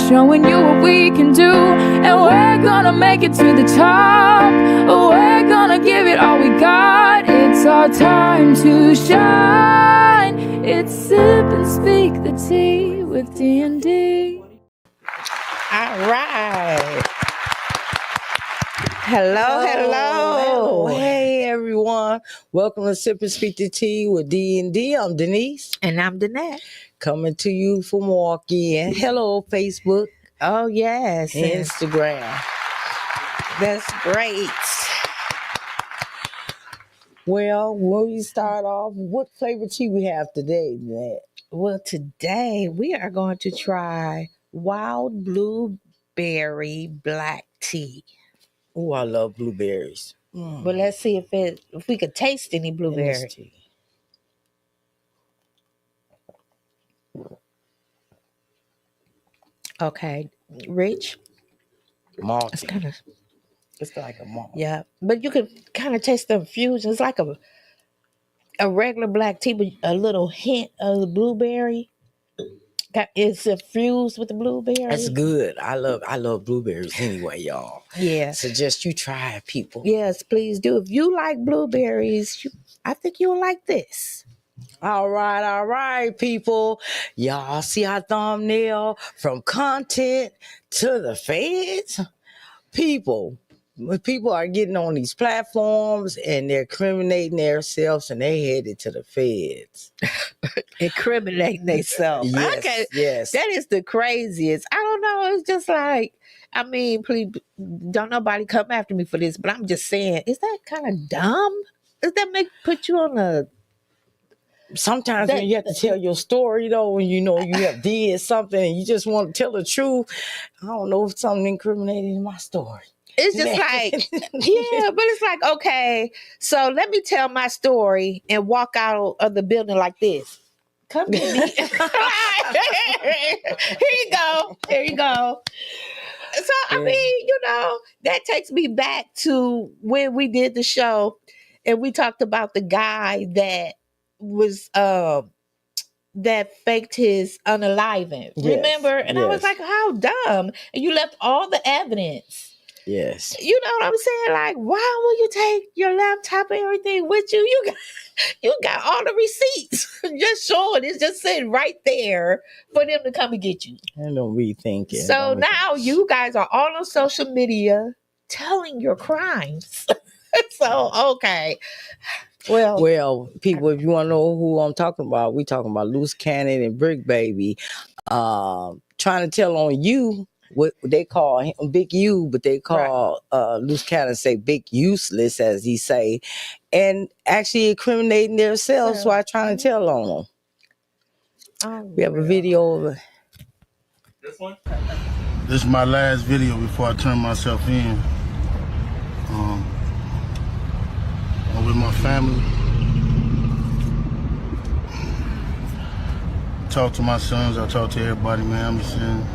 showing you what we can do. And we're gonna make it to the top. We're gonna give it all we got. It's our time to shine. It's Sip and Speak the Tea with D&D. All right. Hello. Hey, everyone. Welcome to Sip and Speak the Tea with D&D. I'm Denise. And I'm Danette. Coming to you from Milwaukee. And hello, Facebook. Oh, yes. And Instagram. That's great. Well, when we start off, what flavor tea we have today, Danette? Well, today we are going to try wild blueberry black tea. Oh, I love blueberries. But let's see if we could taste any In blueberry. this tea. Okay, rich. Malty. It's kind of It's like a malt. yeah, but you can kind of taste the infusion. It's like a regular black tea, but a little hint of the blueberry. It's infused with the blueberry. That's good. I love blueberries anyway, y'all. Yeah. Suggest you try it, people. Yes, please do. If you like blueberries, I think you'll like this. All right, people. Y'all see our thumbnail from content to the feds? People, when people are getting on these platforms and they're incriminating themselves and they headed to the feds. Incriminating themselves. Yes, Okay. yes. That is the craziest. I don't know. It's just like, I mean, please don't nobody come after me for this, but I'm just saying, is that kind of dumb? Does that put you on a... Sometimes when you have to tell your story, though, when you know you have did something and you just want to tell the truth, I don't know if something incriminating in my story. It's just like, yeah, but it's like, okay, so let me tell my story and walk out of the building like this. Come to me. Here you go. So, I mean, that takes me back to when we did the show and we talked about the guy that was, that faked his unaliving. Yes, remember? And I was yes. like, how dumb. And you left all the evidence. Yes. You know what I'm saying? Like, why will you take your laptop and everything with you? You got all the receipts just showing. It's just sitting right there for them to come and get you. I don't rethink it. So now you guys are all on social media telling your crimes. So, okay. Well, people, if you want to know who I'm talking about, we talking about Loose Cannon and Brick Baby. Trying to tell on you what they call him Big U, but they call Loose Cannon say Big Useless, as he say, and actually incriminating themselves while trying to tell on them. We have a video of it. This one? This is my last video before I turn myself in. I'm with my family. Talk to my sons, I talk to everybody, man. I'm just saying,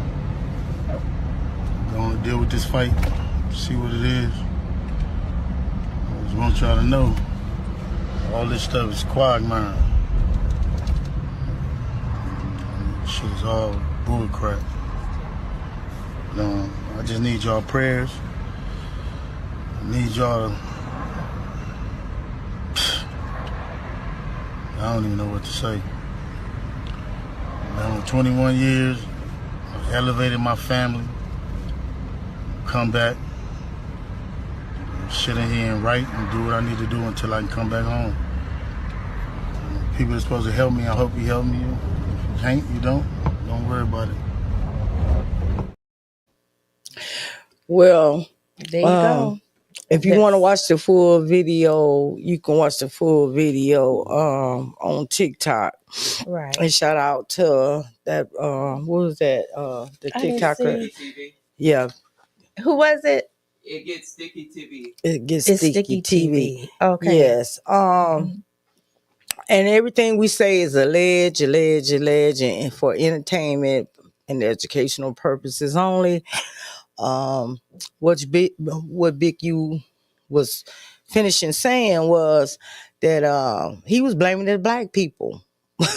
gonna deal with this fight, see what it is. I just want y'all to know, all this stuff is quagmire. Shit is all bull crap. I just need y'all prayers. I need y'all to... I don't even know what to say. 21 years, I've elevated my family, come back, sit in here and write and do what I need to do until I can come back home. People are supposed to help me, I hope you help me. If you can't, you don't worry about it. Well, there you go. If you want to watch the full video, you can watch the full video on TikTok. Right. And shout out to that what was that? The TikToker. Yeah. Who was it? It Gets Sticky TV. It Gets Sticky TV. Okay. Yes. And everything we say is alleged, and for entertainment and educational purposes only. What Big U was finishing saying was that he was blaming the black people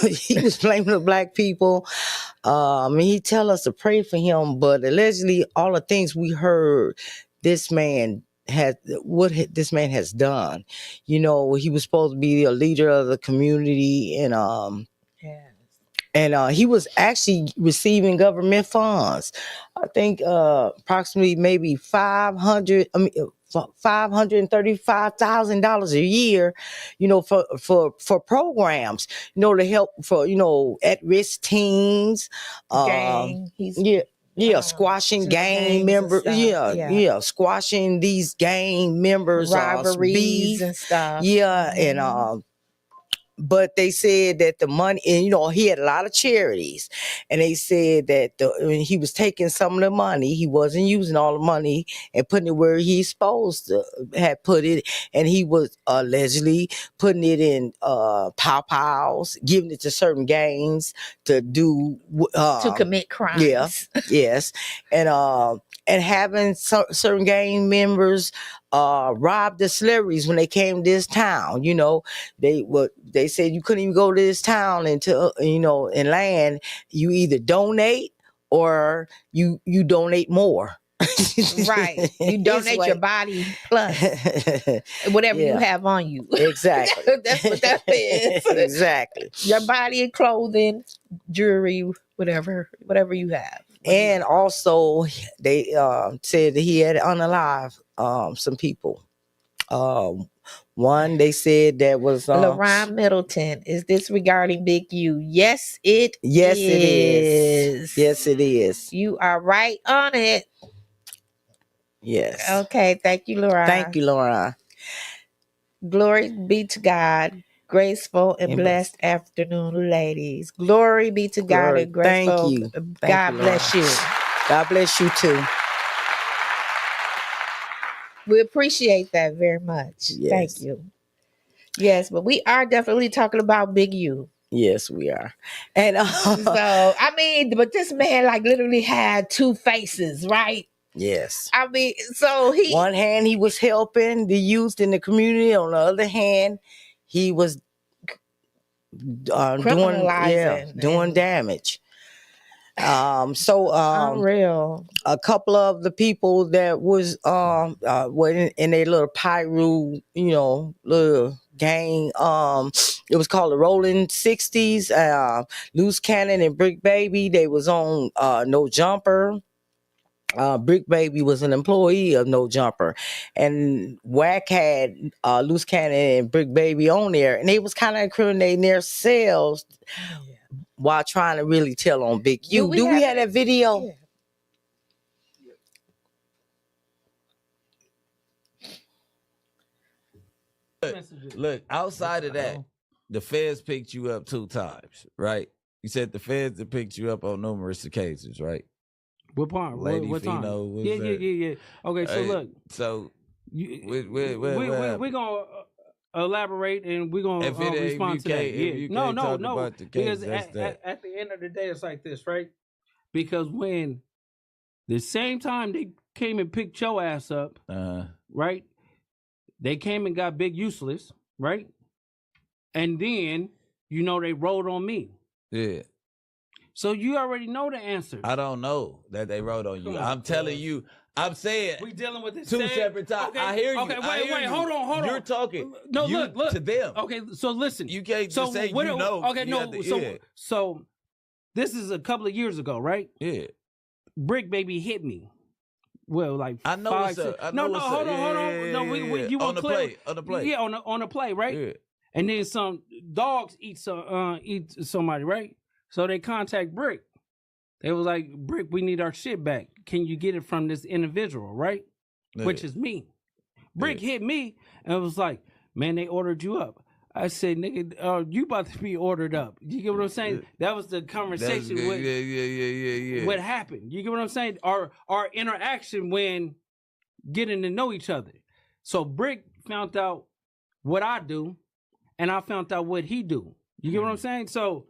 he was blaming the black people. He tell us to pray for him, but allegedly all the things we heard this man this man has done. You know, he was supposed to be a leader of the community, and he was actually receiving government funds. I think approximately maybe $535,000 a year, you know, for programs, you know, to help for, you know, at-risk teens, Gang. He's squashing to gang gangs members, and stuff. squashing these gang members, rivalries beef, and stuff. and but they said that the money, and you know, he had a lot of charities, and they said that when he was taking some of the money, he wasn't using all the money and putting it where he's supposed to have put it, and he was allegedly putting it in pow-pows, giving it to certain gangs to do to commit crimes. Yeah, yes, and having certain gang members rob the celebrities when they came to this town. You know, they said you couldn't even go to this town until, you know, in land, you either donate or you donate more. Right. You donate your body plus whatever you have on you. Exactly. That's what that is. Exactly. Your body and clothing, jewelry, whatever you have. And also they said that he had unalive some people. One, they said that was LaRon Middleton. Is this regarding Big U? Yes, it is. Yes, it is. Yes, it is. You are right on it. Yes. Okay. Thank you, LaRon. Thank you, LaRon. Glory be to God. Graceful and blessed afternoon, ladies. Glory be to God and graceful. Thank you. God bless you. God bless you too. We appreciate that very much. Yes. Thank you. Yes, but we are definitely talking about Big U. Yes, we are. And so, I mean, but this man like literally had two faces, right? Yes. I mean, so one hand he was helping the youth in the community. On the other hand, he was doing damage. Unreal. A couple of the people that was were in their little Pyru, you know, little gang, it was called the Rolling 60s. Loose Cannon and Brick Baby, they was on No Jumper. Brick Baby was an employee of No Jumper, and Wack had Loose Cannon and Brick Baby on there, and they was kind of incriminating themselves while trying to really tell on Big U. Do we have that video? Yeah. Look, outside of that, the feds picked you up 2 times, right? You said the feds have picked you up on numerous occasions, right? What part? Lady what time? Fino was Yeah. Okay, so look. So we're gonna elaborate and we're gonna respond to that. Yeah. No. Because at the end of the day, it's like this, right? Because when the same time they came and picked your ass up, right? They came and got Big Useless, right? And then, you know, they rolled on me. Yeah. So you already know the answer. I don't know that they wrote on you. I'm telling you. I'm saying we dealing with this 2 separate times. Okay, I hear you. Okay, wait. Hold on. You're talking. No, look to them. Okay, so listen. You can't just say you know. Okay, no. So this is a couple of years ago, right? Yeah. Brick Baby hit me. Well, like I know 5, what's up. Hold on. No, you on the play. Yeah, on the play, right? Yeah. And then some dogs eat somebody, right? So they contact Brick. They was like, Brick, we need our shit back. Can you get it from this individual, right? Yeah. Which is me. Brick hit me and it was like, man, they ordered you up. I said, nigga, you about to be ordered up. You get what I'm saying? That was the conversation. What happened? You get what I'm saying? Our interaction when getting to know each other. So Brick found out what I do, and I found out what he do. You get what I'm saying? So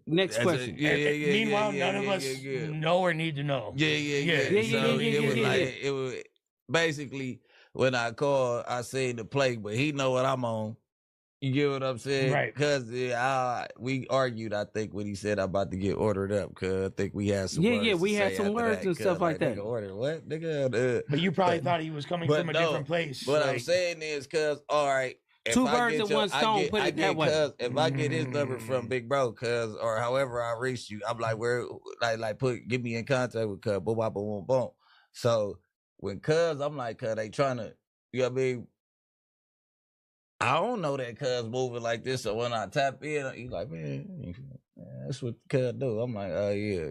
next question. Meanwhile, none of us know or need to know. So it was basically when I called, I seen the play, but he know what I'm on. You get what I'm saying? Right. Because we argued, I think, when he said I'm about to get ordered up, because I think we had some words. Yeah, we to had say some after words that, and stuff like that. Nigga, order what? Nigga, But you probably thought he was coming from a different place. What I'm like- saying is, because, all right. If Two I birds get in one stone, put it that way. If I get his number from Big Bro, cuz, or however I reach you, I'm like, get me in contact with cuz, boom, boom, boom, boom. So when cuz, I'm like, cuz, they trying to, you know what I mean? I don't know that cuz moving like this, so when I tap in, he's like, man, that's what cuz do. I'm like, oh yeah.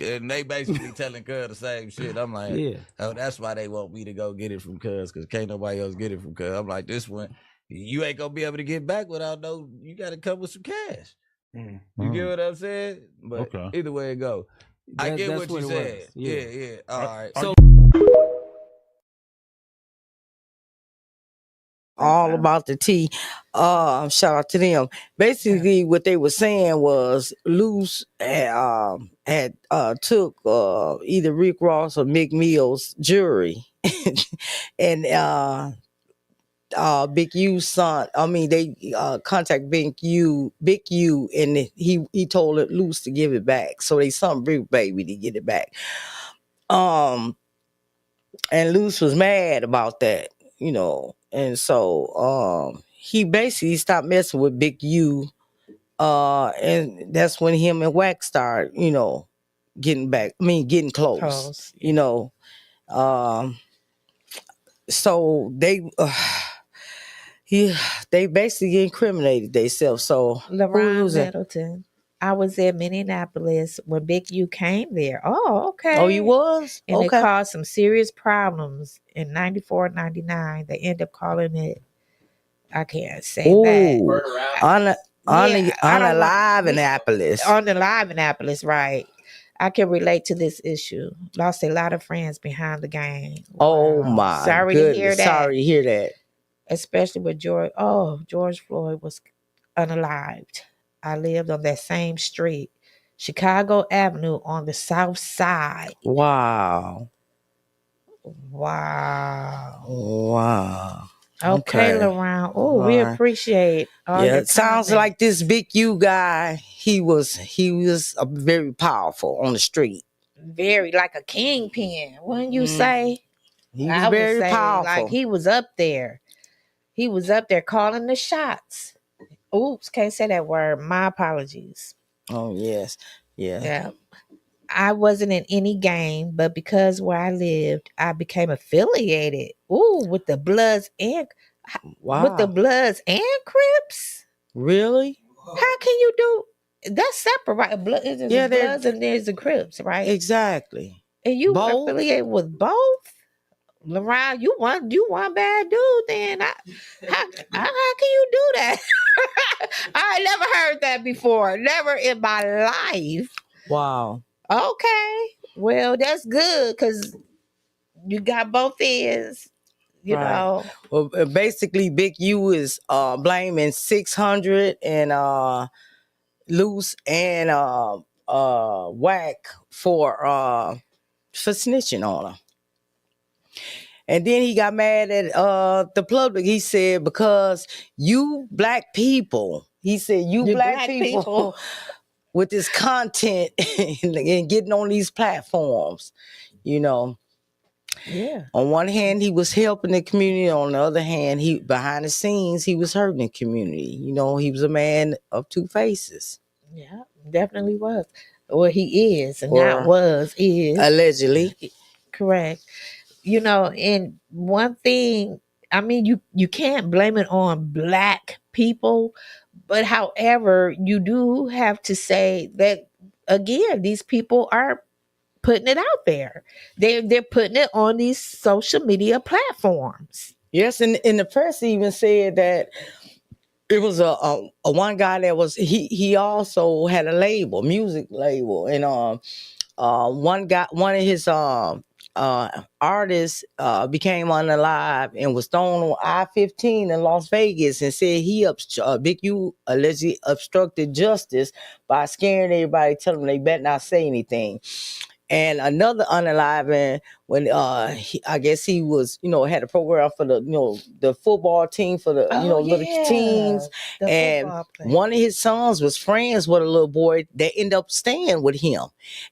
And they basically telling cuz the same shit. I'm like, Yeah. oh, that's why they want me to go get it from cuz, because can't nobody else get it from cuz. I'm like, this one, you ain't gonna be able to get back without you gotta come with some cash. You get what I'm saying? But either way it go. I get That's what you it said. was. Yeah. Yeah. All right. So all about the tea. Shout out to them. Basically, what they were saying was Luce had took either Rick Ross or Mick Mill's jewelry, and Big U's son. I mean, they contact Big U, and he told Luce to give it back. So they sent Big Baby to get it back. And Luce was mad about that, you know. And so he basically stopped messing with Big U. And that's when him and Wack started, you know, getting close. You know. So they basically incriminated themselves. So LaRon Middleton. I was in Minneapolis when Big U came there. Oh, okay. Oh, you was? And okay. It caused some serious problems in 94, 99. They end up calling it, I can't say that. Unalive Annapolis. On the live Annapolis, right. I can relate to this issue. Lost a lot of friends behind the game. Oh, my Sorry goodness. to hear that. Sorry to hear that. Especially with George. Oh, George Floyd was unalived. I lived on that same street, Chicago Avenue on the south side. Wow. Okay, LaRon. Oh, we appreciate all your it sounds like this Big U guy, he was very powerful on the street. Very like a kingpin, wouldn't you say? He was very powerful. Like he was up there. He was up there calling the shots. Oops, can't say that word. My apologies. Oh, yes. Yeah. I wasn't in any game, but because where I lived, I became affiliated. With the Bloods and Crips. Really? How can you do that's separate, right? There's the Bloods and there's the Crips, right? Exactly. And you affiliated with both? LaRon, you one bad dude then. How can you do that? I never heard that before. Never in my life. Wow. Okay. Well, that's good because you got both ends, you know. Well, basically, Big U is blaming 600 and Luce and Wack for snitching on her. And then he got mad at the public. He said, because you black people, black people with this content and getting on these platforms, you know. Yeah. On one hand, he was helping the community. On the other hand, behind the scenes, he was hurting the community. You know, he was a man of two faces. Yeah, definitely was. Well, he is, and not was, is. Allegedly. Correct. You know, and one thing, I mean, you can't blame it on black people, but however, you do have to say that, again, these people are putting it out there. They're putting it on these social media platforms. Yes, and the press even said that it was a one guy that was he also had a label, music label, and one of his artists became unalive and was thrown on I-15 in Las Vegas and said Big U allegedly obstructed justice by scaring everybody, telling them they better not say anything. And another unaliving when I guess he was, had a program for the football team for the little teens, and one of his sons was friends with a little boy that ended up staying with him,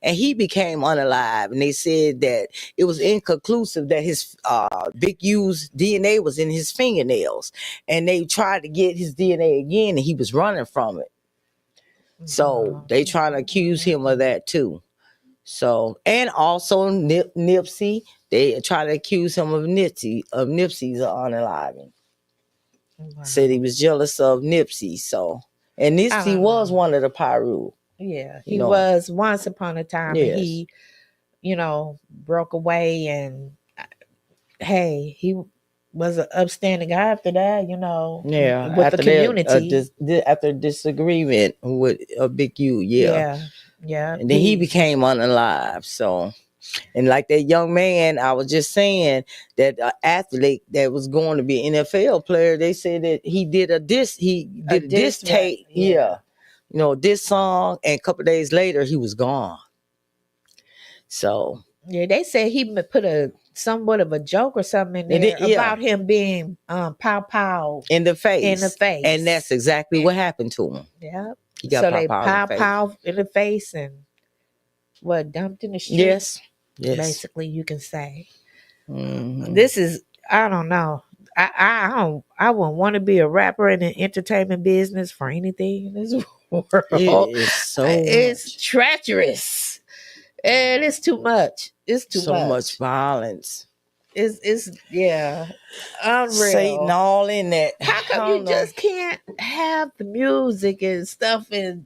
and he became unalive. And they said that it was inconclusive that his Big U's DNA was in his fingernails, and they tried to get his DNA again, and he was running from it. So they trying to accuse him of that too. So, and also Nipsey, they try to accuse him of Nipsey's unaliving. Wow. Said he was jealous of Nipsey. So, and Nipsey was one of the Pyru. Yeah, he was once upon a time. Yes. And he, broke away, and hey, he was an upstanding guy after that. Yeah, with the community after disagreement with a Big U. Yeah. Yeah. And then he became unalive. So, and like that young man, I was just saying that athlete that was going to be an NFL player, they said that he did a diss tape. Yeah. This song, and a couple of days later, he was gone. So. Yeah, they said he put somewhat of a joke or something in there about him being pow pow in the face. And that's exactly what happened to him. Yeah. So they pow in the face and dumped in the street. Yes. Basically, you can say. Mm-hmm. This is, I don't know. I wouldn't want to be a rapper in the entertainment business for anything in this world. It's treacherous. And it's too much. It's too much. So much violence. It's unreal. Satan all in that. How come you just can't have the music and stuff and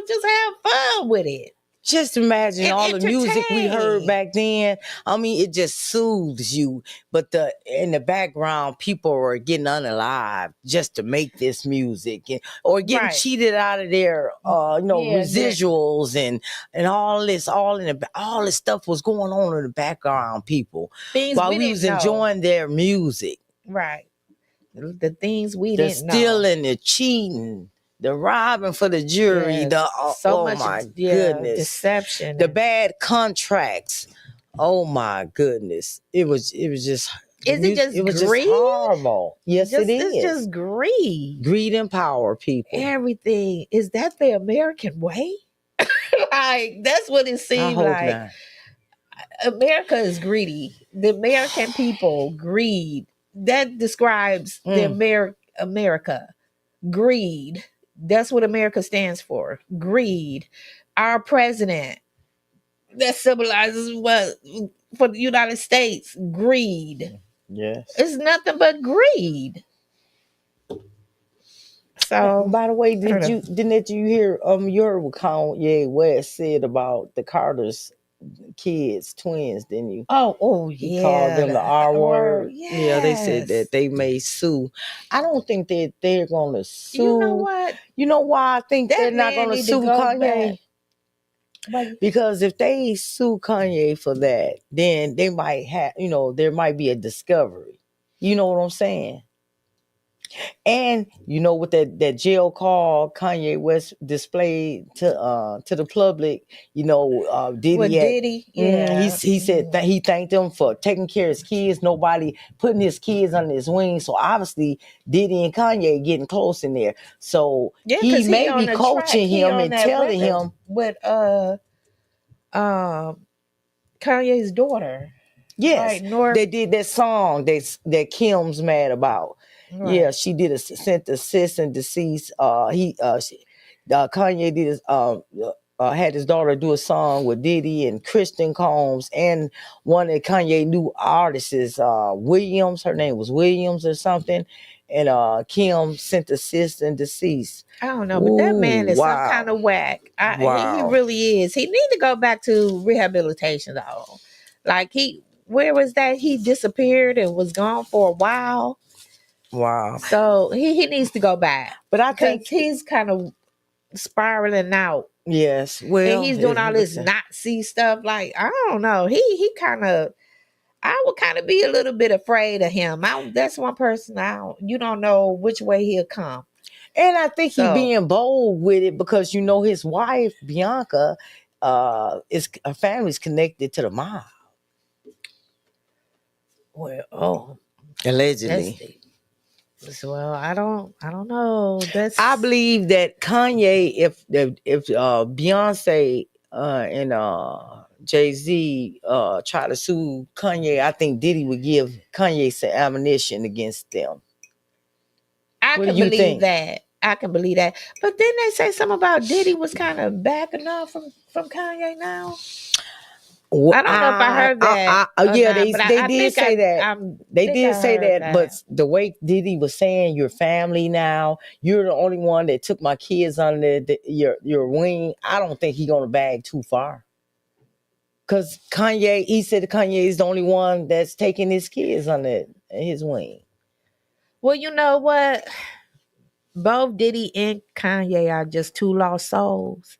just have fun with it? Just imagine and all the music we heard back then. I mean, it just soothes you. But in the background, people are getting unalive just to make this music, or getting cheated out of their, residuals and all this. All this stuff was going on in the background, people, while we was enjoying their music. Right. The things we didn't know. The stealing, the cheating. The robbing for the jury, my goodness, deception, the bad contracts. Oh my goodness, it was just. It was greed? Just horrible. Yes, it is. It's just greed. Greed and power, people. Everything is that the American way? Like that's what it seems like. Not. America is greedy. The American people greed. That describes the America. Greed. That's what America stands for. Greed. Our president, that symbolizes what for the United States? Greed. Yes. It's nothing but greed. So, by the way, didn't you hear you heard what Kanye West said about the Carter's kids, twins, didn't you? He called them the R word. Yes. Yeah, they said that they may sue. I don't think that they're gonna sue. You know what? You know why I think they're not gonna sue Kanye? Because if they sue Kanye for that, then they might have, there might be a discovery. You know what I'm saying? And with that jail call Kanye West displayed to the public, Diddy. He said that he thanked them for taking care of his kids, nobody putting his kids under his wings. So obviously Diddy and Kanye getting close in there. So he may be coaching him and telling him with Kanye's daughter. Yes, they did that song that Kim's mad about. Right. Yeah, she did sent the cease and desist. Kanye did had his daughter do a song with Diddy and Kristen Combs, and one of Kanye new artists is Williams. Her name was Williams or something, and Kim sent the cease and desist. I don't know, but that man is some kind of whack. He really is. He need to go back to rehabilitation though. Like where was that? He disappeared and was gone for a while. Wow. So he needs to go back. But I think he's kind of spiraling out. Yes. Well, and he's doing all this Nazi stuff. Like, I don't know. He kind of, I would kind of be a little bit afraid of him. That's one person you don't know which way he'll come. And I think he's being bold with it because his wife, Bianca, it's her family's connected to the mob. Well, Allegedly. Well, I don't know. I believe that Kanye, if Beyonce and Jay-Z try to sue Kanye, I think Diddy would give Kanye some ammunition against them. I What can do you believe think? that. I can believe that. But then they say something about Diddy was kind of backing off from Kanye now. Well, I don't know if I heard that. Yeah, not, but they I did think say that. They think did I say heard that, but the way Diddy was saying, "Your family now, you're the only one that took my kids under your wing." I don't think he's gonna bag too far. Cause he said Kanye is the only one that's taking his kids under his wing. Well, you know what? Both Diddy and Kanye are just two lost souls.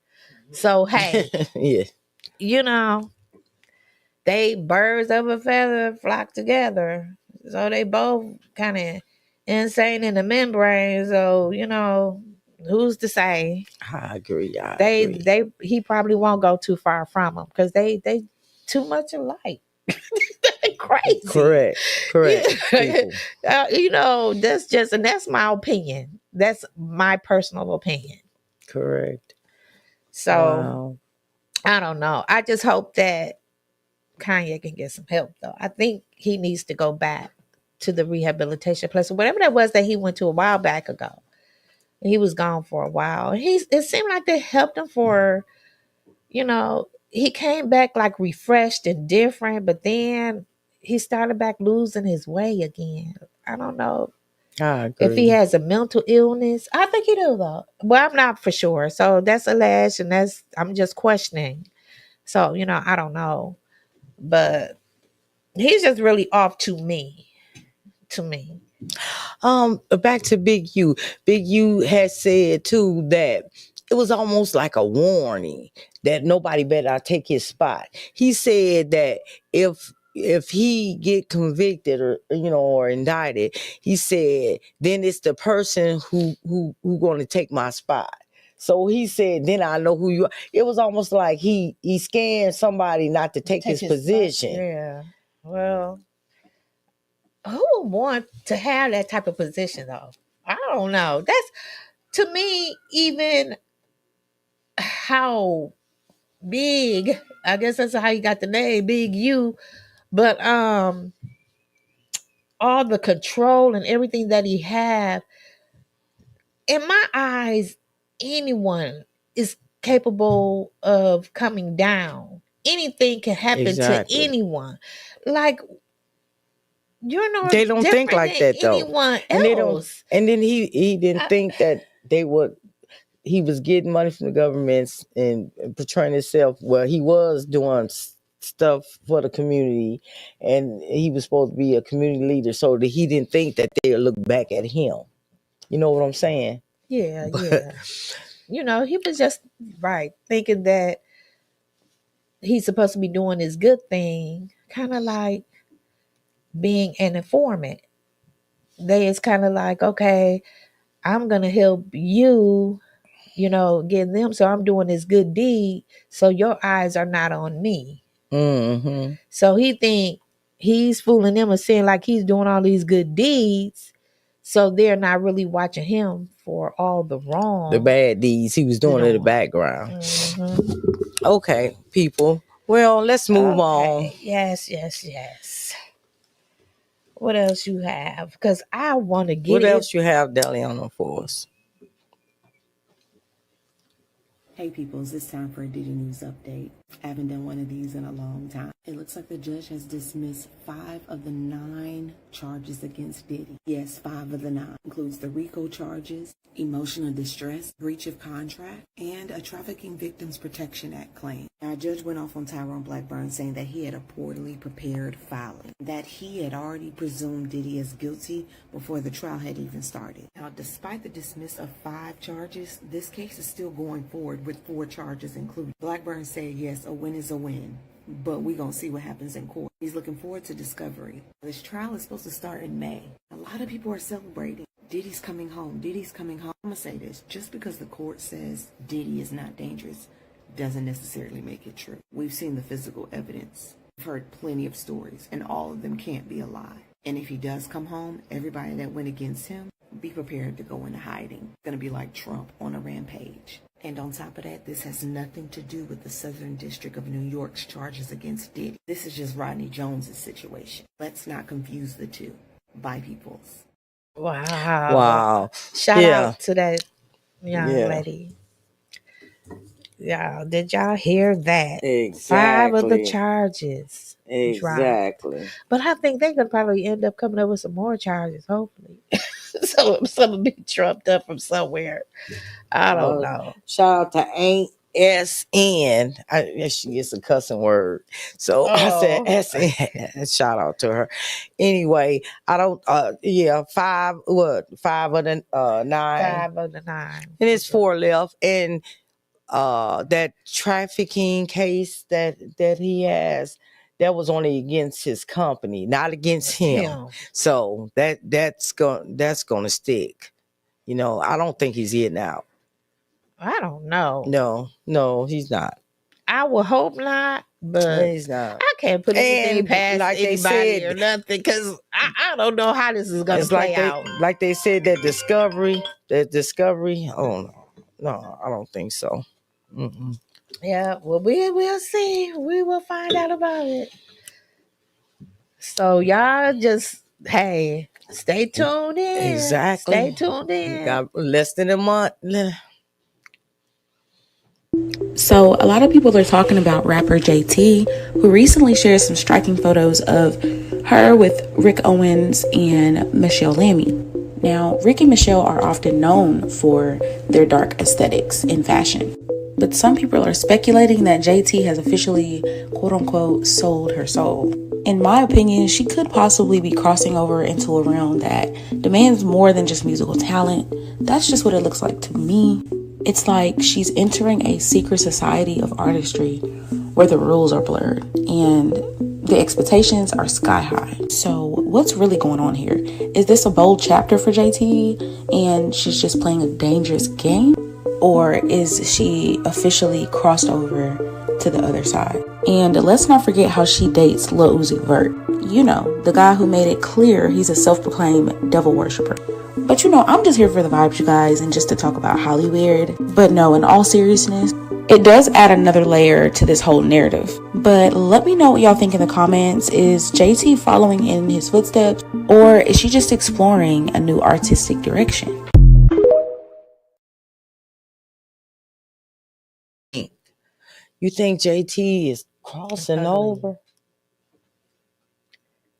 So hey, Yeah, you know, they birds of a feather flock together. So they both kind of insane in the membrane. So, you know, who's to say? I agree. I agree. He probably won't go too far from them because they too much alike. They crazy. Correct. Yeah. You know, that's my opinion. That's my personal opinion. Correct. So Wow. I don't know. I just hope that Kanye can get some help though. I think he needs to go back to the rehabilitation place or whatever that was that he went to a while back ago. He was gone for a while. It seemed like they helped him for, you know, he came back like refreshed and different, but then he started back losing his way again. I don't know I agree. if he has a mental illness. I think he do though. Well, I'm not for sure. So that's alleged and I'm just questioning. So, you know, I don't know. But he's just really off to me. Back to Big U. Big U has said too that it was almost like a warning that nobody better take his spot. He said that if he get convicted or indicted, he said then it's the person who going to take my spot. So he said, then I know who you are. It was almost like he scanned somebody not to take his position. Yeah. Well, who would want to have that type of position though? I don't know. That's to me, even how big, I guess that's how you got the name Big U, but all the control and everything that he have, in my eyes, anyone is capable of coming down. Anything can happen Exactly. to anyone. Like, you know, they don't think like that though. Anyone else. And they don't. And then he didn't think that they would. He was getting money from the government and portraying himself. Well, he was doing stuff for the community, and he was supposed to be a community leader. So that he didn't think that they would look back at him. You know what I'm saying? Yeah. You know, he was just thinking that he's supposed to be doing his good thing, kind of like being an informant. It's kind of like, okay, I'm gonna help you, you know, get them. So I'm doing this good deed, so your eyes are not on me. Mm-hmm. So he think he's fooling them and saying like he's doing all these good deeds, so they're not really watching him for all the bad deeds he was doing in the background. Mm-hmm. Okay, people. Well, let's move on. Yes. What else you have? Because I want to get What else you have, Deliana, for us? Hey peoples, it's time for a Diddy News update. I haven't done one of these in a long time. It looks like the judge has dismissed 5 of the 9 charges against Diddy. Yes, 5 of the 9. Includes the RICO charges, emotional distress, breach of contract, and a Trafficking Victims Protection Act claim. Our judge went off on Tyrone Blackburn saying that he had a poorly prepared filing, that he had already presumed Diddy as guilty before the trial had even started. Now, despite the dismissal of 5 charges, this case is still going forward with 4 charges included. Blackburn said, yes, a win is a win, but we're going to see what happens in court. He's looking forward to discovery. This trial is supposed to start in May. A lot of people are celebrating. Diddy's coming home. Diddy's coming home. I'm going to say this. Just because the court says Diddy is not dangerous doesn't necessarily make it true. We've seen the physical evidence. We've heard plenty of stories, and all of them can't be a lie. And if he does come home, everybody that went against him, be prepared to go into hiding. It's going to be like Trump on a rampage. And on top of that, this has nothing to do with the Southern District of New York's charges against Diddy. This is just Rodney Jones's situation. Let's not confuse the two. Bye, peoples. Wow. Shout out to that young lady. Y'all, did y'all hear that? Exactly. 5 of the charges. Exactly. Dropped. But I think they're gonna probably end up coming up with some more charges, hopefully. So some will be trumped up from somewhere. I don't know. Shout out to Ain't SN. She gets a cussing word. So I said SN. Shout out to her. Anyway, I don't 5 of the 9. 5 of the 9. And it's 4 left. And that trafficking case that he has, that was only against his company, not against him. So that's gonna stick. You know, I don't think he's getting out. I don't know. No, he's not. I would hope not, but he's not. I can't put anything past like anybody they said, or nothing, because I don't know how this is gonna play out. Like they said, that discovery. Oh no, I don't think so. Mm-mm. Yeah, well, we will see. We will find out about it. So y'all just, hey, stay tuned in. Exactly. Stay tuned in. You got less than a month. So a lot of people are talking about rapper JT, who recently shared some striking photos of her with Rick Owens and Michelle Lamy. Now, Rick and Michelle are often known for their dark aesthetics in fashion. But some people are speculating that JT has officially, quote unquote, sold her soul. In my opinion, she could possibly be crossing over into a realm that demands more than just musical talent. That's just what it looks like to me. It's like she's entering a secret society of artistry where the rules are blurred and the expectations are sky high. So what's really going on here? Is this a bold chapter for JT and she's just playing a dangerous game? Or is she officially crossed over to the other side? And let's not forget how she dates Lil Uzi Vert. You know, the guy who made it clear he's a self-proclaimed devil worshiper. But you know, I'm just here for the vibes, you guys, and just to talk about Hollyweird. But no, in all seriousness, it does add another layer to this whole narrative. But let me know what y'all think in the comments. Is JT following in his footsteps, or is she just exploring a new artistic direction? You think JT is crossing over?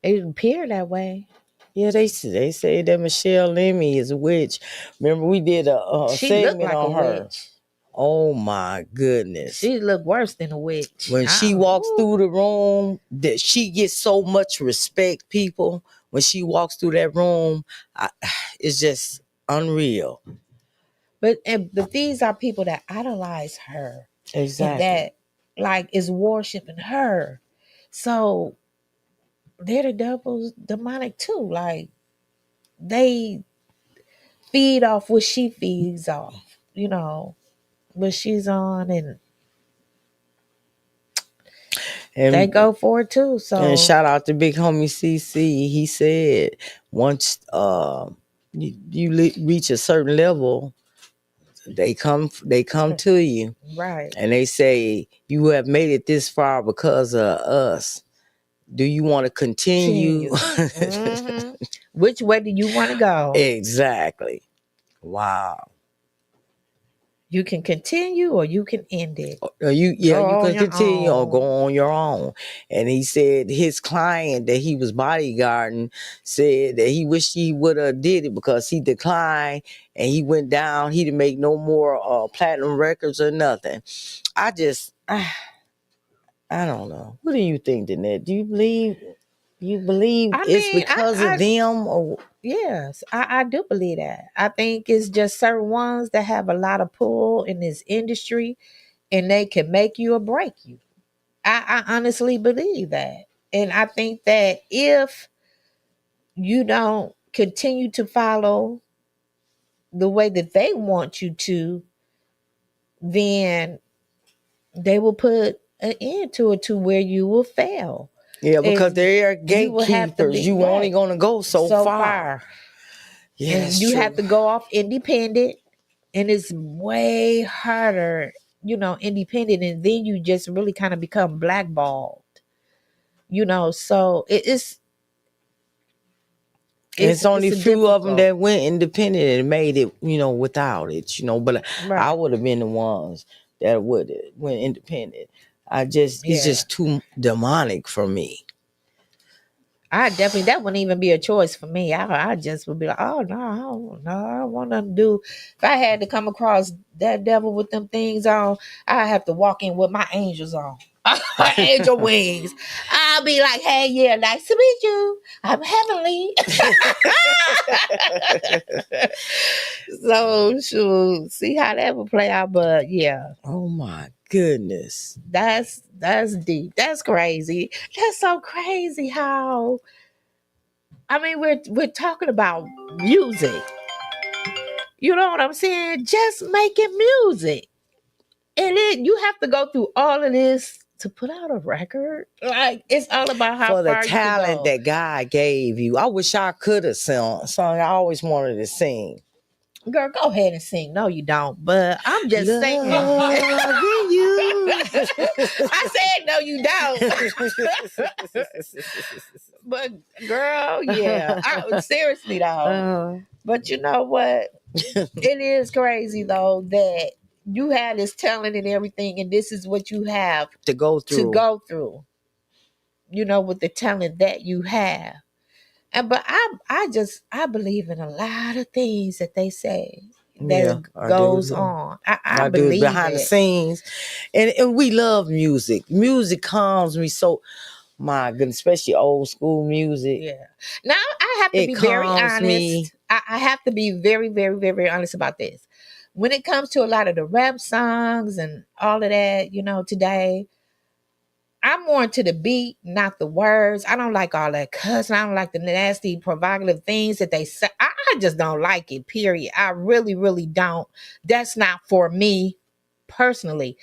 It appear that way. Yeah, they say that Michelle Lamy is a witch. Remember, we did a segment on her. Witch. Oh my goodness, she looked worse than a witch. When she walks through the room, that she gets so much respect. People, when she walks through that room, it's just unreal. But these are people that idolize her. Exactly. And that like is worshiping her. So they're the devils, demonic too. Like they feed off what she feeds off, you know, what she's on, and they go for it too. So and shout out to big homie CC. He said once you reach a certain level, they come to you, right? And they say, you have made it this far because of us. Do you want to continue? Mm-hmm. Which way do you want to go? Exactly. Wow. You can continue or you can end it. You can continue or go on your own. And he said his client that he was bodyguarding said that he wished he would have did it because he declined and he went down. He didn't make no more platinum records or nothing. I don't know. What do you think, Danette? Do you believe it's because of them? Or yes, I do believe that. I think it's just certain ones that have a lot of pull in this industry and they can make you or break you. I honestly believe that. And I think that if you don't continue to follow the way that they want you to, then they will put an end to it to where you will fail. Yeah, because And they are you will have to gatekeepers. be You only right. gonna go so far. far. Yeah, And it's you true. have to go off independent, and it's way harder, independent, and then you just really kind of become blackballed. So it's only a few of them difficult. that went independent and made it, without it, but Right. I would have been the ones that went independent. It's just too demonic for me. That wouldn't even be a choice for me. I just would be like, oh no, I don't want nothing to do. If I had to come across that devil with them things on, I have to walk in with my angels on. Angel wings. I'll be like, hey, yeah, nice to meet you. I'm heavenly. So shoot, see how that would play out. But yeah. Oh my goodness. That's deep. That's crazy. That's so crazy how we're talking about music. You know what I'm saying? Just making music. And then you have to go through all of this to put out a record. Like, it's all about how for the far talent you can go. that God gave you. I wish I could have sung. I always wanted to sing. Girl, go ahead and sing. No, you don't. But I'm just saying. Loving you. I said no, you don't. But girl, yeah. Seriously though. But you know what? It is crazy though that you have this talent and everything, and this is what you have to go through. With the talent that you have. But I believe in a lot of things that they say that goes on. I believe do behind the scenes. And we love music. Music calms me so, my goodness, especially old school music. Yeah. Now I have to be very honest. I have to be very, very, very, very honest about this. When it comes to a lot of the rap songs and all of that, today, I'm more into the beat, not the words. I don't like all that cussing. I don't like the nasty, provocative things that they say. I just don't like it, period. I really, really don't. That's not for me personally.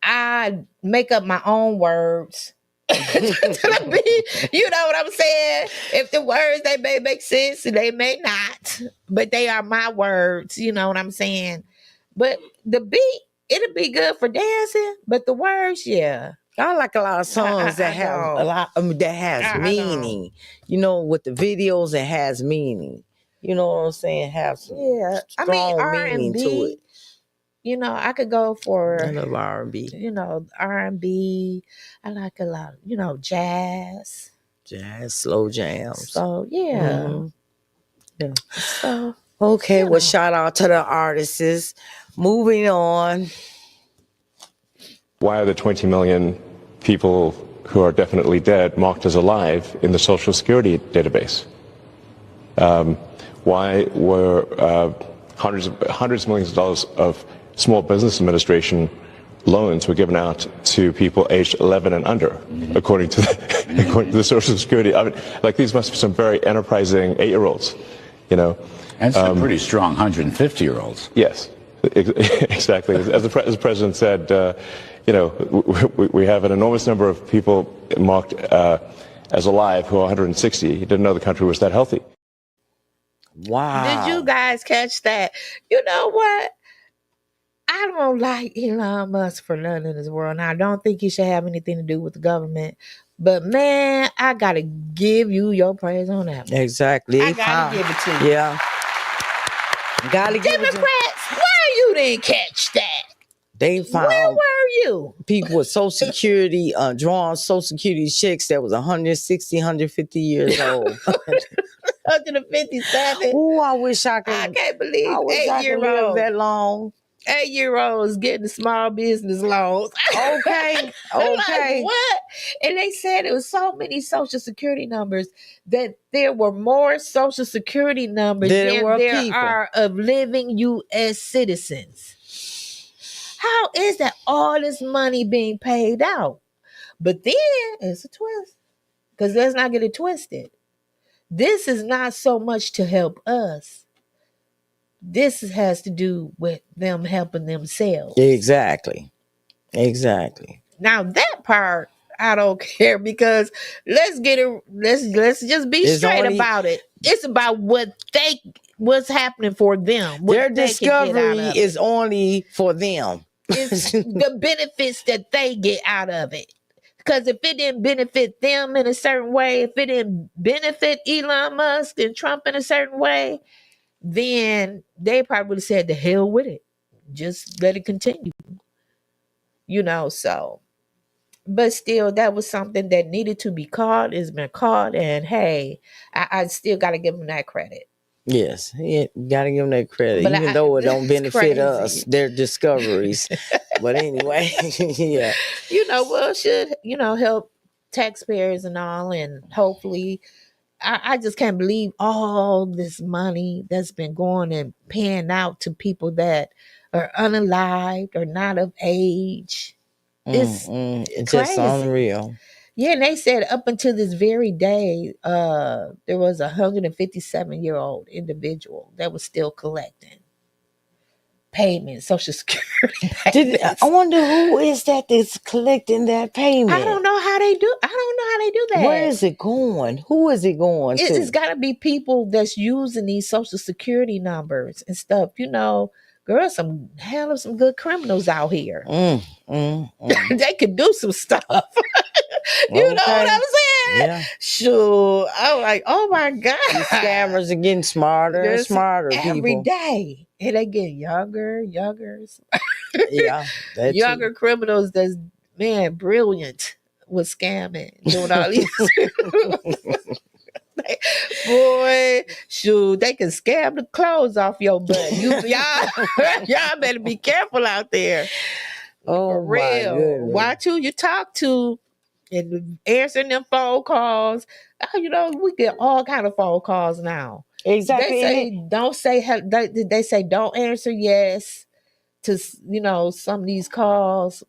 I make up my own words. You know what I'm saying? If the words, they may make sense, they may not, but they are my words. You know what I'm saying? But the beat, it'll be good for dancing, but the words, yeah. I like a lot of songs that have a lot that has meaning. With the videos, it has meaning. You know what I'm saying? Have some strong meaning to it. I could go for I love R&B. R&B. I like a lot, jazz, slow jams. So yeah. Mm-hmm. Yeah. So okay, well, shout out to the artists. Moving on. Why are the 20 million people who are definitely dead marked as alive in the Social Security database? Why were hundreds of millions of dollars of Small Business Administration loans were given out to people aged 11 and under, according to the Social Security? I mean, these must be some very enterprising 8-year-olds, And some pretty strong 150-year-olds. Yes, exactly. As the president said, we have an enormous number of people marked as alive who are 160. He didn't know the country was that healthy. Wow. Did you guys catch that? You know what? I don't like Elon Musk for nothing in this world. Now, I don't think he should have anything to do with the government. But, man, I got to give you your praise on that one. Exactly. I got to give it to you. Yeah. Gotta give it to Democrats, why you didn't catch that? They found Where were you? people with Social Security, drawing Social Security checks that was 160, 150 years old. 157. Oh, I wish I could. I can't believe I wish I could live that long. 8-year-olds getting small business loans. Okay. Like, what? And they said it was so many Social Security numbers that there were more Social Security numbers than there are of living U.S. citizens. How is that all this money being paid out? But then it's a twist. Because let's not get it twisted. This is not so much to help us. This has to do with them helping themselves. Exactly. Exactly. Now that part I don't care, because let's just be It's straight only about it. It's about what's happening for them. What their they can get out discovery of is it. only for them. It's the benefits that they get out of it. Because if it didn't benefit them in a certain way, if it didn't benefit Elon Musk and Trump in a certain way, then they probably would have said the hell with it. Just let it continue. So, but still, that was something that needed to be caught. It's been caught, and hey, I still got to give them that credit. Yes, you gotta give them that credit, But even though it don't it's benefit us, crazy. their discoveries. But anyway, yeah. Well, it should, help taxpayers and all, and hopefully, I just can't believe all this money that's been going and paying out to people that are unalived or not of age. It's It's just crazy. unreal. Yeah, and they said up until this very day, there was a 157-year-old individual that was still collecting payments, Social Security payments. I wonder who is that that's collecting that payment? I don't know how they do. I don't know how they do that. Where is it going? Who is it going to? It's got to be people that's using these Social Security numbers and stuff. Girl, some good criminals out here. They could do some stuff. You know what I'm saying? Yeah. Sure. I'm like, oh my God. These scammers are getting smarter and smarter every people. day. And they get younger. Yeah. Younger criminals that's, brilliant with scamming, doing all these. Boy, shoot, they can scam the clothes off your butt. Y'all better be careful out there. Oh, for real. Watch who you talk to and answering them phone calls. We get all kind of phone calls now. Exactly. They say don't say they say don't answer yes to some of these calls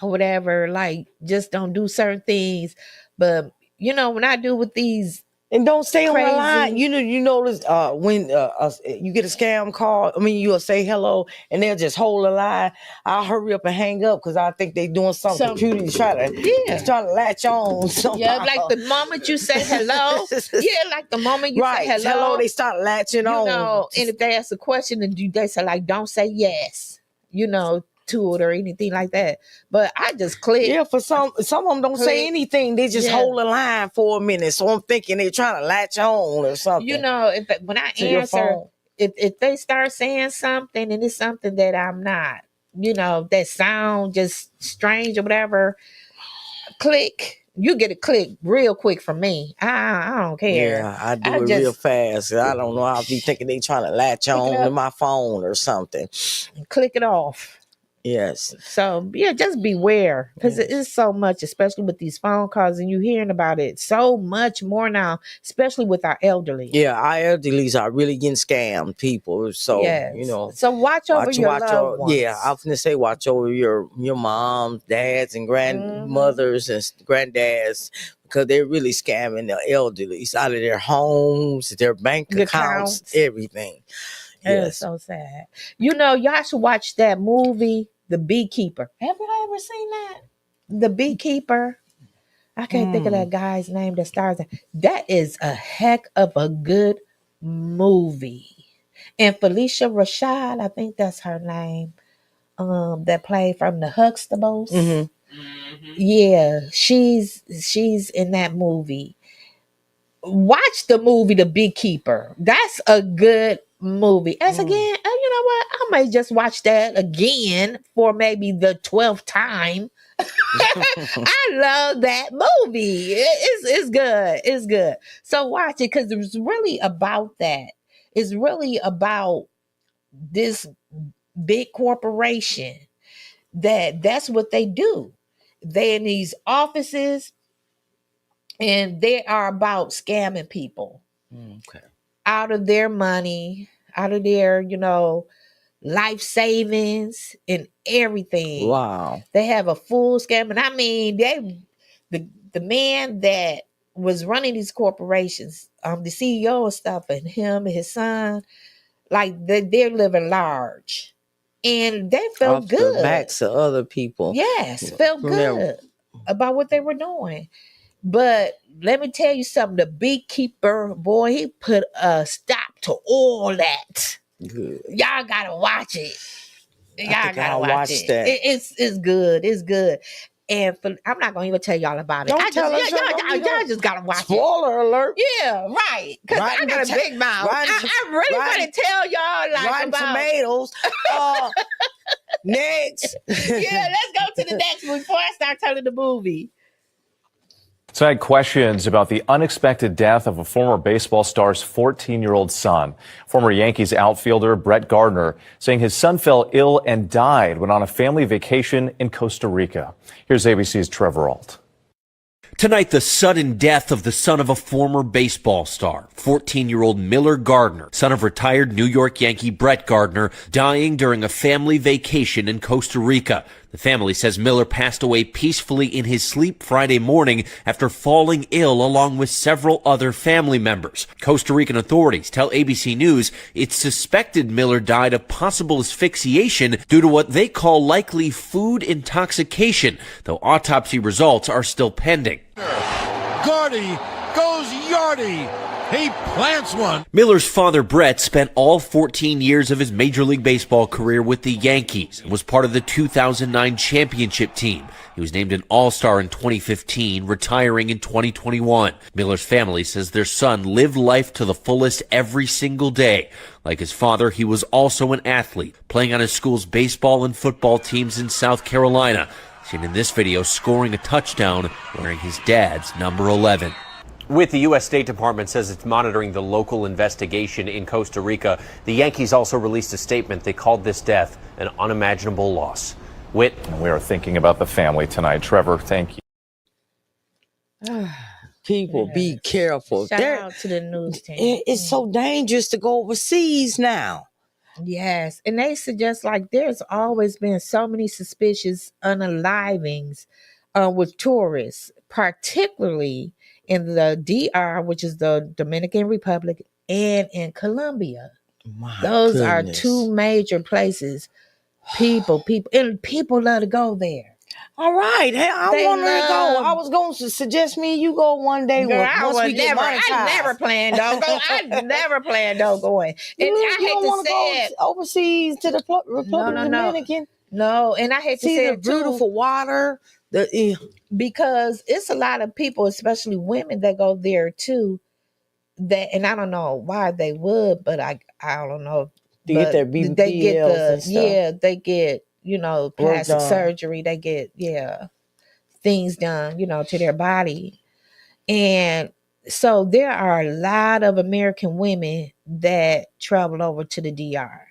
or whatever. Like, just don't do certain things. But when I do with these. And don't stay on the crazy. line. You notice when you get a scam call, you'll say hello and they'll just hold the line. I'll hurry up and hang up because I think they're doing something computer to try to latch on. Somehow. Yeah, like the moment you say hello. Like the moment you say hello, they start latching on. And if they ask a question and they say like, don't say yes, to it or anything like that. But I just click. Yeah, for some of them don't say anything. They just hold the line for a minute. So I'm thinking they're trying to latch on or something. When I answer, if they start saying something and it's something that I'm not, that sound just strange or whatever, click. You get a click real quick from me. I don't care. Yeah, I do it real fast. I don't know. I'll be thinking they trying to latch on to my phone or something. And click it off. Yes. So just beware, because it is so much, especially with these phone calls, and you're hearing about it so much more now, especially with our elderly. Yeah, our elderlies are really getting scammed, people. So so watch over your loved ones. Yeah, I was gonna say watch over your moms, dads, and grandmothers and granddads, because they're really scamming the elderlies out of their homes, their bank accounts, everything. Yes. It's so sad. Y'all should watch that movie, The Beekeeper. Have you ever seen that? The Beekeeper. I can't think of that guy's name that stars it. That is a heck of a good movie. And Felicia Rashad, I think that's her name, that played from the Huxtables. Mm-hmm. Yeah, she's in that movie. Watch the movie The Beekeeper. That's a good movie. As again, you know what? I may just watch that again for maybe the 12th time. I love that movie. It's good. It's good. So watch it, because it's really about that. It's really about this big corporation that's what they do. They in these offices, and they are about scamming people out of their money, out of their, life savings and everything. Wow. They have a full scam. And the man that was running these corporations, the CEO and stuff, and him and his son, like they're living large. and they felt Off the good. backs of other people. Yes, felt From their- good about what they were doing. But let me tell you something. The beekeeper, boy, he put a stop to all that. Good. Y'all gotta watch it. Y'all gotta I'll watch watch it. that. It's good. It's good. And I'm not gonna even tell y'all about it. Don't tell us, Y'all just gotta watch Spoiler alert. it. Yeah, right. Because I got a big mouth. I really want to tell y'all like Rotten about Tomatoes. Next. Yeah, let's go to the next one before I start telling the movie. So I had questions about the unexpected death of a former baseball star's 14-year-old son. Former Yankees outfielder Brett Gardner saying his son fell ill and died when on a family vacation in Costa Rica. Here's ABC's Trevor Ault. Tonight, the sudden death of the son of a former baseball star, 14-year-old Miller Gardner, son of retired New York Yankee Brett Gardner, dying during a family vacation in Costa Rica. The family says Miller passed away peacefully in his sleep Friday morning after falling ill along with several other family members. Costa Rican authorities tell ABC News it's suspected Miller died of possible asphyxiation due to what they call likely food intoxication, though autopsy results are still pending. Gardy goes Yardy. He plants one. Miller's father, Brett, spent all 14 years of his Major League Baseball career with the Yankees and was part of the 2009 championship team. He was named an All-Star in 2015, retiring in 2021. Miller's family says their son lived life to the fullest every single day. Like his father, he was also an athlete, playing on his school's baseball and football teams in South Carolina. Seen in this video scoring a touchdown wearing his dad's number 11. With the U.S. State Department says it's monitoring the local investigation in Costa Rica. The Yankees also released a statement. They called this death an unimaginable loss. Whit. We are thinking about the family tonight. Trevor, thank you. People, be careful. Shout out to the news team. It's so dangerous to go overseas now. Yes, and they suggest like there's always been so many suspicious unalivings with tourists, particularly in the DR, which is the Dominican Republic, and in Colombia. Those are two major places. People love to go there. All right. Hey, I want to go. I was going to suggest me and you go one day. Girl, I never planned on going. I never planned on going. And I hate to say it. Overseas to the Republic of Dominican. No, and I hate to say the beautiful water. Because it's a lot of people, especially women, that go there too. That, and I don't know why they would, but I don't know. They get their BBLs and stuff. They get plastic surgery. They get things done to their body, and so there are a lot of American women that travel over to the DR.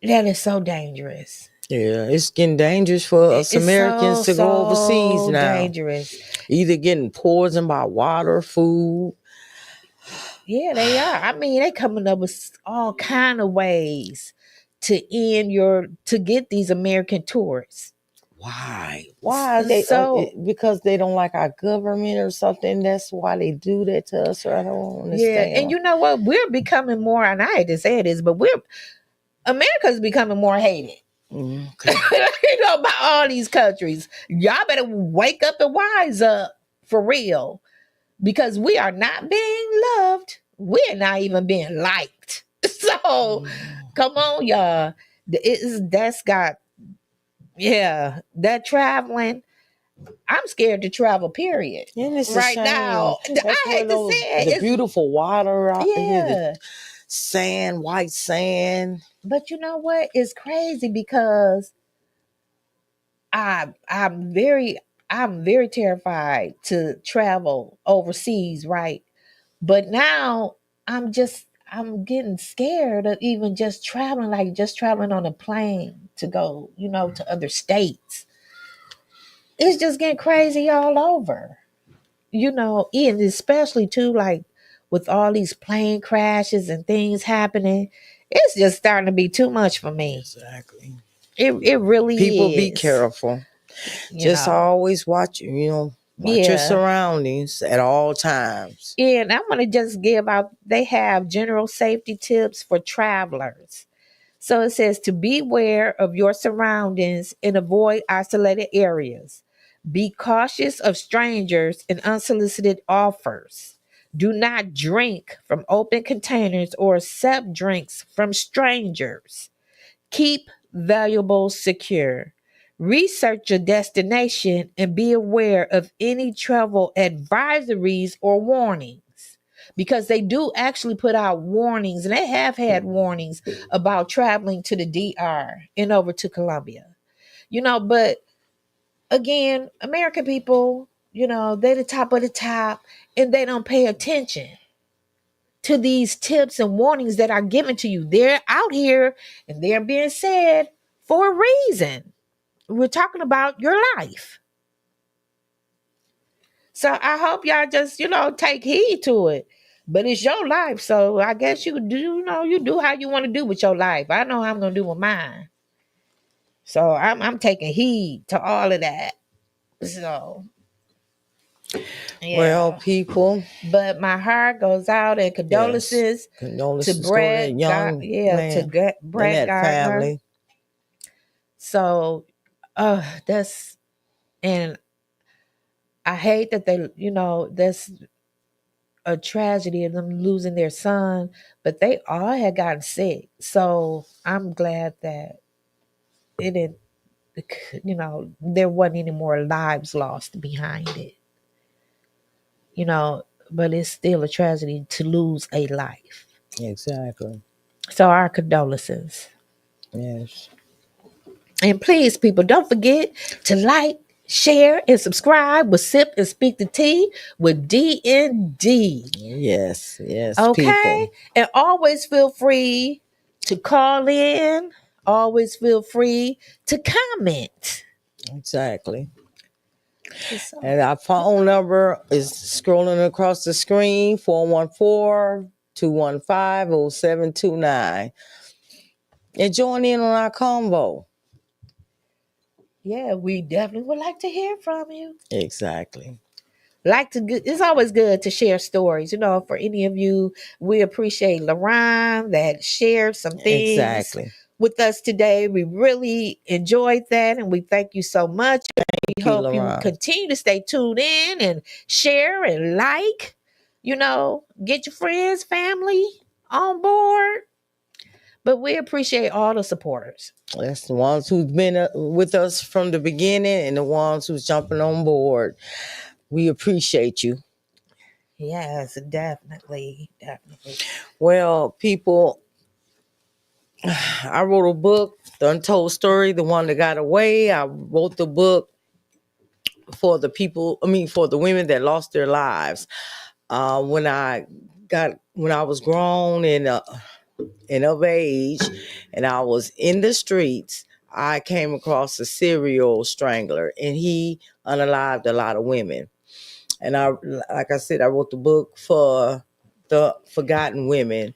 That is so dangerous. Yeah, it's getting dangerous for us Americans to go overseas now. Dangerous. Either getting poisoned by water, food. Yeah, they are. I mean, they coming up with all kind of ways to get these American tourists. Why? Because they don't like our government or something. That's why they do that to us. Or I don't understand. Yeah, and you know what? We're becoming more, and I hate to say this, but America's becoming more hated. Okay. By all these countries. Y'all better wake up and wise up for real, because we are not being loved. We're not even being liked. So come on, y'all. That traveling. I'm scared to travel, period. Right now. I hate to say it. The beautiful water out Yeah. there. Sand, white sand. But you know what? It's crazy because I'm very terrified to travel overseas, right? But now I'm getting scared of even just traveling on a plane to go, to other states. It's just getting crazy all over. And especially too, like with all these plane crashes and things happening, it's just starting to be too much for me. Exactly. It really is. People be careful. Just always watch, watch your surroundings at all times. Yeah, and I'm going to just give out, they have general safety tips for travelers. So it says to be aware of your surroundings and avoid isolated areas. Be cautious of strangers and unsolicited offers. Do not drink from open containers or accept drinks from strangers. Keep valuables secure. Research your destination and be aware of any travel advisories or warnings, because they do actually put out warnings, and they have had warnings about traveling to the DR and over to Colombia. But again, American people, they're the top of the top, and they don't pay attention to these tips and warnings that are given to you. They're out here and they're being said for a reason. We're talking about your life. So I hope y'all just, take heed to it. But it's your life. So I guess you do, you do how you want to do with your life. I know how I'm going to do with mine. So I'm taking heed to all of that. So, yeah. Well, people. But my heart goes out and condolences, Condolences to Brett, to young man to Brett Gardner. family. So, that's, and I hate that they, that's a tragedy of them losing their son, but they all had gotten sick. So I'm glad that it didn't, there wasn't any more lives lost behind it. But it's still a tragedy to lose a life. Exactly. So our condolences. Yes. And please, people, don't forget to like, share, and subscribe with Sip and Speak the Tea with D&D. Yes. Okay? People. And always feel free to call in. Always feel free to comment. Exactly. And our phone number is scrolling across the screen, 414-215-0729. And join in on our convo. Yeah, we definitely would like to hear from you. Exactly. It's always good to share stories. For any of you, we appreciate LaRon that shared some things with us today. We really enjoyed that, and we thank you so much. We hope you continue to stay tuned in and share and like. Get your friends, family on board. But we appreciate all the supporters. That's the ones who've been with us from the beginning and the ones who's jumping on board. We appreciate you. Yes, definitely. Well, people, I wrote a book, The Untold Story, The One That Got Away. I wrote the book for the women that lost their lives. When I was grown and of age, and I was in the streets, I came across a serial strangler, and he unalived a lot of women. And like I said, I wrote the book for the forgotten women.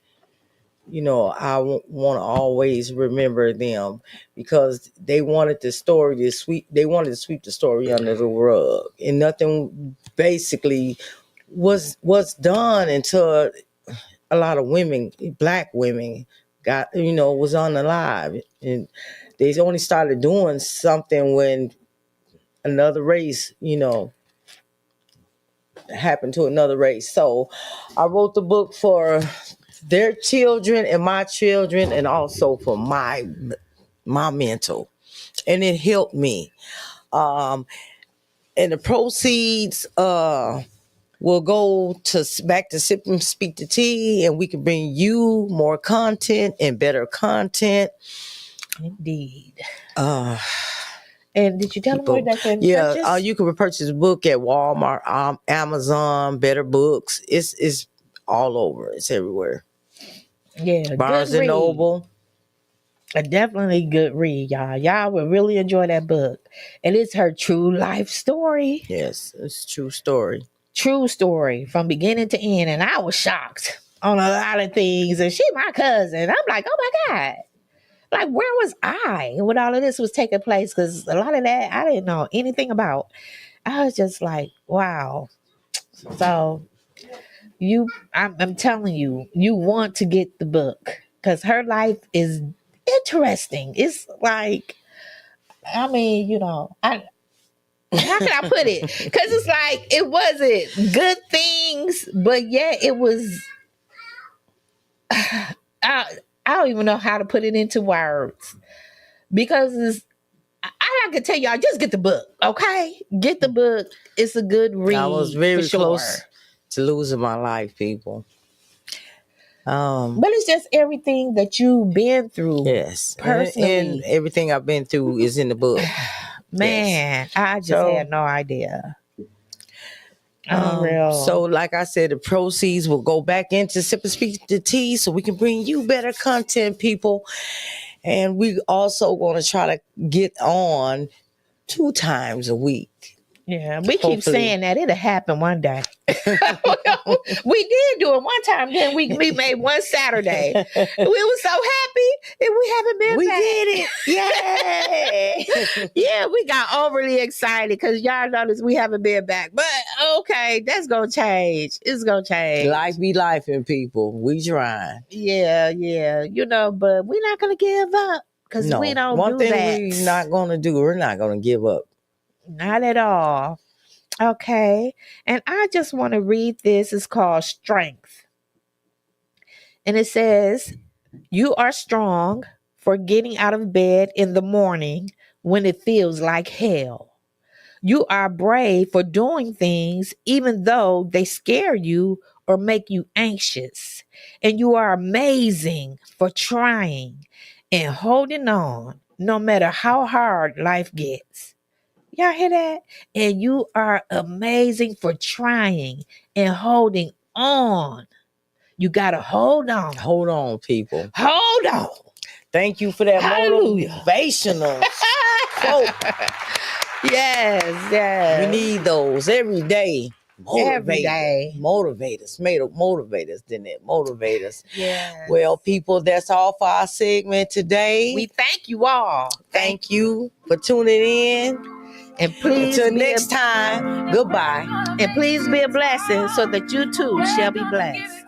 I want to always remember them, because they wanted the story to sweep. They wanted to sweep the story under the rug, and nothing basically was done until a lot of women, Black women, was unalive, and they only started doing something when another race, happened to another race. So I wrote the book for their children and my children, and also for my mental, and it helped me. And the proceeds will go back to Sip and Speak the Tea, and we can bring you more content and better content. Indeed. And did you tell them where they can purchase? Yeah, you can purchase a book at Walmart, Amazon, Better Books. It's all over. It's everywhere. Yeah, Barnes and Noble. A definitely good read, y'all. Y'all will really enjoy that book. And it's her true life story. Yes, it's a true story. True story from beginning to end. And I was shocked on a lot of things. And she my cousin. I'm like, oh my God. Like, where was I when all of this was taking place? Because a lot of that I didn't know anything about. I was just like, wow. So I'm telling you, you want to get the book, because her life is interesting. It's like, I mean, you know, how can I put it? Because it's like it wasn't good things, but yeah, it was. I don't even know how to put it into words because I can tell y'all, just get the book, okay? Get the book. It's a good read. I was very for sure. close to losing my life, people. But it's just everything that you've been through. Yes. Personally. And everything I've been through is in the book. Man, Yes. I just had no idea. Unreal. So like I said, the proceeds will go back into Sip and Speak the Tea so we can bring you better content, people. And we also going to try to get on 2 times a week. Yeah, we keep Hopefully. saying that it'll happen one day. We did do it one time. Then we made one Saturday. We were so happy, and we haven't been We back. did it. Yay! Yeah, we got overly excited because y'all noticed we haven't been back. But okay, that's gonna change. It's gonna change. Life be life in people. We trying. Yeah. You know, but we're not gonna give up because No. we don't One do thing that. we're not going to do, we're not going to give up. Not at all. Okay. And I just want to read this. It's called Strength. And it says, you are strong for getting out of bed in the morning when it feels like hell. You are brave for doing things even though they scare you or make you anxious. And you are amazing for trying and holding on no matter how hard life gets. Y'all hear that? And you are amazing for trying and holding on. You got to hold on. Hold on, people. Hold on. Thank you for that Hallelujah. motivational quote. Yes. We need those every day. Every day. Motivate us. Motivate us, didn't it? Motivate us. Yes. Well, people, that's all for our segment today. We thank you all. Thank you for tuning in. And please Until be next time, goodbye. And please be a blessing so that you too shall be blessed.